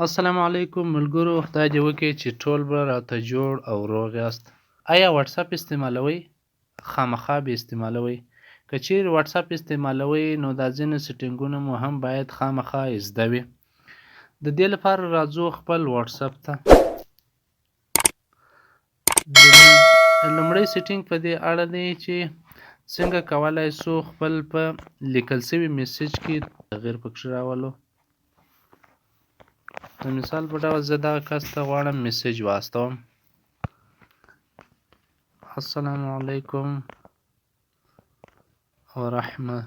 السلام علیکم ملګرو، خدای دې وکړي چې ټول به راته جوړ او روغ یاست. آیا واتساپ استعمالوئ؟ خامخا به استعمالوئ. که چیرې واتساپ استعمالوئ نو دا ځینې سیټینګونه مو هم باید خامخا زده وي. د دې لپاره راځو خپل واتساپ ته. لومړی سیټینګ په دې اړه دی چې څنګه کولی شو خپل په لیکل شوي میسج کې تغییر پکې راولو. د مثال په ډول زه دغه کس ته غواړم میسج واستوم. السلام علیکم ورحمه.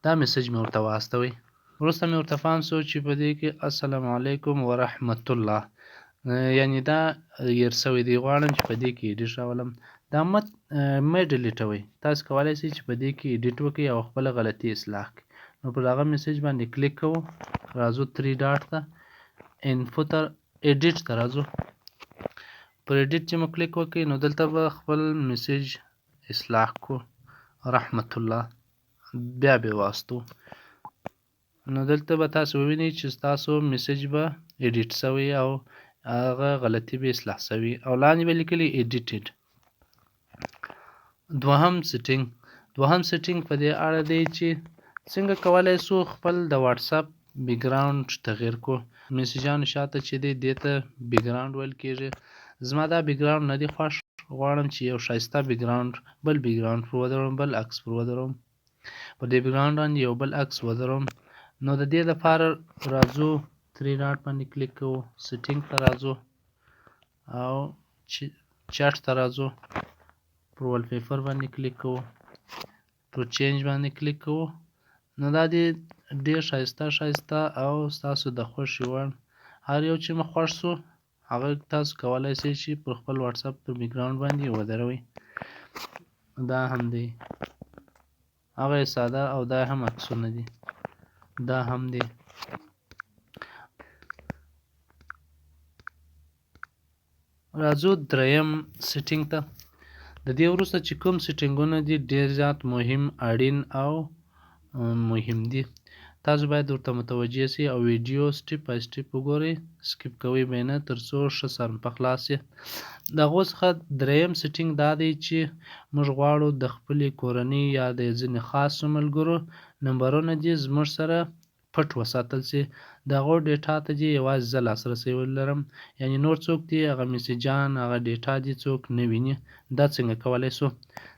دا میسج مې ورته واستوي. وروسته مې ورته پام شو چې په دې کې السلام علیکم ورحمة الله یعنې دا هیر شوی دی. غواړم چې په دې کې ایډیټ راولم. دا مه ډیلیټوئ. تاسو کولی شئ چې په دې کې ایډیټ وکړئ او خپله غلطي اصلاح کړئ. نو پر هغه میسج باندې کلیک کوو. راځو 3 ډاټ ته، انفو ته، ایډیټ ته راځو. پر ایډیټ چې مو کلیک وکړئ نو دلته به خپل میسج اصلاح کو رحمت الله بیا به واستو. نو دلته به تاسو ووینئ چې ستاسو میسج به ایډیټ شوی او هغه غلطي به اصلاح شوي او لاندې به لیکلي ایډیټډ. دوهم سیټینګ په دې اړه دی چې څنګه کولی شو خپل د واتساپ بیکګراوند تغییر کو. میسجانو شاته چې دی دې ته بیکګراوند ویل کېږي. زما دا بیکګراوند نه دی خوښ. غواړم چې یو ښایسته بیکګراوند بل بیکګراوند پر ودروم، بل عکس پر ودروم. په دې بیکګراوند باندې یو بل عکس ودروم. نو د دې لپاره راځو 3 ډاټ باندې کلیک کوو، سیټینګ ته راځو او چټ ته راځو. پر والپیپر باندې کلیک کوو، پر چینج باندې کلیک کوو. نو دا دې ډېر ښایسته او ستاسو د خوښې وړ هر یو چې مو خوښ شو هغه تاسو کولی شئ چې پر خپل واتساپ پر بیکګراوند باندې ودروئ. دا هم دی، هغه یې ساده او دا هم عکسونه دي. دا هم دی. راځو دریم سیټینګ ته. د دې وروسته چې کوم سیټینګونه دي ډېر زیات مهم، اړین او مهم دي. تاسو باید ورته متوجه شئ او ویډیو سټیپ بای سټیپ وګورئ. سکیپ کوئ به نه تر څو ښه سم په خلاص شي. د هغو څخه دریم سیټینګ دا دی چې موږ غواړو د خپلې کورنۍ یا د ځینې خاصو ملګرو نمبرونه دې زموږ سره پټ وساتل شي. د هغو ډیټا ته دې یوازې زه لاسرسی ولرم، یعنې نور څوک دې هغه میسجان هغه ډیټا دې څوک نه ویني. دا څنګه کولی شو؟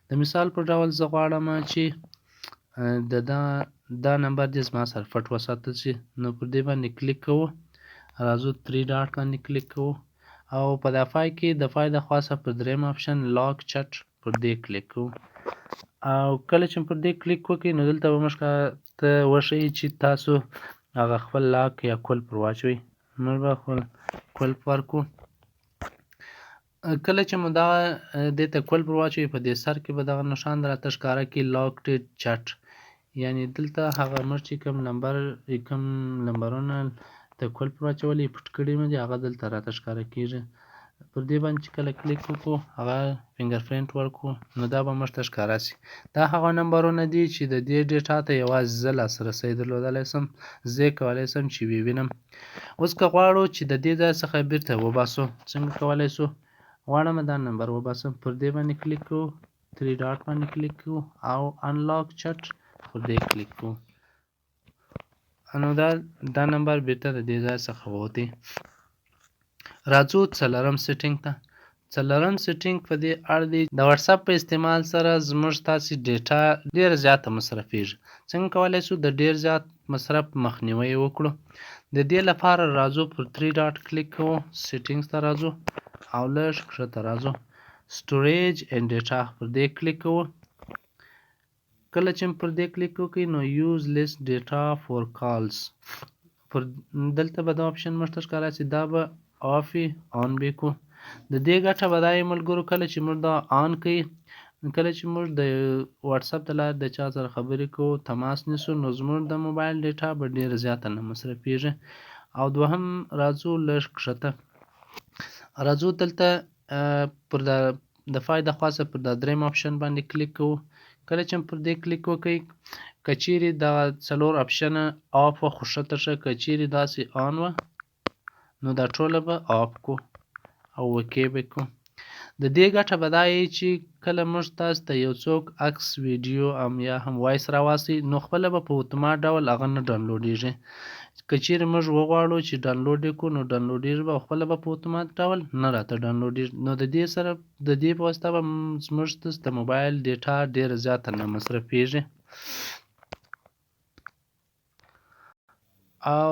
د مثال په ډول زه غواړم چې دا نمبر دې زما سره پټ وساتل شي. نو پر دې باندې کلیک کوو. راځو 3 ډاټ باندې کلیک کوو او په دا فای کې د فای د خوا څخه پر دریم آپشن لاک چټ پر دې کلیک کوو. او کله چې پر دې کلیک وکړئ نو دلته به موږ ته وښیي چې تاسو هغه خپل لاک یا کلپ ور واچوئ. موږ به خپل کلپ ورکړو. کله چې مو دغه دې ته کلپ ور واچوئ په دې سر کې به دغه نښان راته ښکاره کړي لاکډ چټ، یعنې دلته هغه موږ چې کوم نمبرونه ته کلپ ور واچولي پټ کړي مو دي هغه دلته راته ښکاره کېږي. پر دې باندې چې کله کلیک وکړو هغه فنګر پرنټ ورکړو نو دا به موږ ته ښکاره شي. دا هغه نمبرونه دي چې د دې ډیټا ته یوازې زه لاسرسی درلودلی شم، زه یې کولی شم چې ووینم. اوس که غواړو چې د دې ځای څخه بیرته وباسو څنګه کولی شو؟ غواړم دا نمبر وباسم. پر دې باندې کلیک کوو، 3 ډاټ باندې کلیک کوو او انلاک چټ پر دې کلیک کوو. نو دا نمبر بیرته د دې ځای څخه ووتی. راځو څلورم سیټینګ ته. څلورم سیټینګ په دې اړه دی د واتساپ په استعمال سره زموږ تاسې ډیټا ډېره زیاته مصرفېږي. څنګه کولی شو د ډېر زیات مصرف مخنیوی وکړو؟ د دې لپاره راځو پر 3 ډاټ کلیک کوو، سیټینګز ته راځو او لږ ښکته راځو، سټوریج اینډ ډیټا پر دې کلیک کوو. کله چې پر دې کلیک وکړئ نو یوز لیس ډیټا فور کالز پر دلته به دا آپشن موږ ته ښکاره شي. دا به آفي آن به کړو. د دې ګټه به دا وي ملګرو کله چې موږ دا آن کړئ، کله چې موږ د واتساپ د لارې د چا سره خبرې کوو، تماس نیسو، نو زموږ د موبایل ډیټا به ډېره زیاته نه مصرفېږي. او دوهم راځو لږ ښکته راځو، دلته پر د فای د خوا څخه پر دا دریم آپشن باندې کلیک کوو. کله چې پر دې کلیک وکړئ که چیرې دا 4 آپشنه آف وه خو ښکته شه، که چیرې داسې آن وه نو دا ټوله به آف کو او اوکې به کو. د دې ګټه به دا وي چې کله موږ تاسو ته یو څوک عکس ویډیو یا هم وایس راواسي نو خپله به په اتومات ډول هغه نه ډاونلوډېږي. که چیرې موږ وغواړو چې ډاونلوډ یې کړو نو ډاونلوډېږي به او خپله به په اتومات ډول نه راته ډاونلوډېږي. نو د دې سره د دې په واسطه به زموږ د موبایل ډیټا ډېره زیاته نه مصرفېږي. او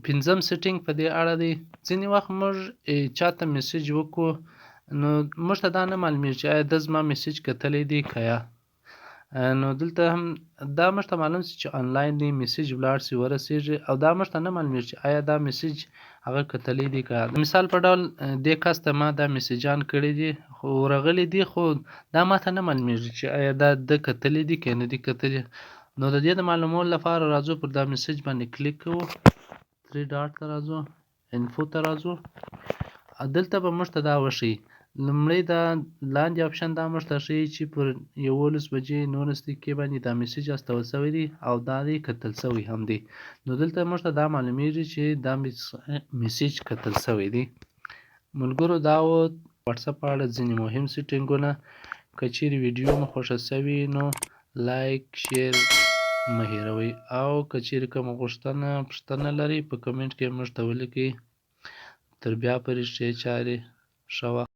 پنځم سیټینګ په دې اړه دی، ځینې وخت موږ چاته میسج وکړو نو موږ ته دا نه معلومېږي چې آیا ده زما میسج کتلی دی که یا. نو دلته هم دا موږ ته معلوم شي چې آنلاین دی، میسج ولاړ شي ورسېږي او دا موږ ته نه معلومېږي چې آیا دا میسج هغه کتلی دی که یا. د مثال په ډول دې کس ته ما دا میسجان کړي دي خو راغلي دي خو دا ما ته نه معلومېږي چې آیا دا ده کتلی دي که نه دي کتلي. نو د دې د معلومولو لپاره راځو پر دا میسج باندې کلیک کوو، 3 ډاټ ته راځو، انفو ته راځو. دلته به موږ ته دا وښیي، لومړی دا لاندې آپشن دا موږ ته ښیي چې پر 11 بجې 19 دقیقې باندې دا میسج استول شوی دی او دا دی کتل شوی هم دی. نو دلته موږ ته دا معلومیږي چې دا میسج کتل شوی دی. ملګرو دا و واتساپ په اړه ځینې مهم سیټینګونه. که چیرې ویډیو مو خوښه شوې نو لایک شیر مه هېروئ او که چیرې کومه پوښتنه لرئ په کمنټ کې موږ ته ولیکئ. تر بیا پرې ښې چارې ښه وخت.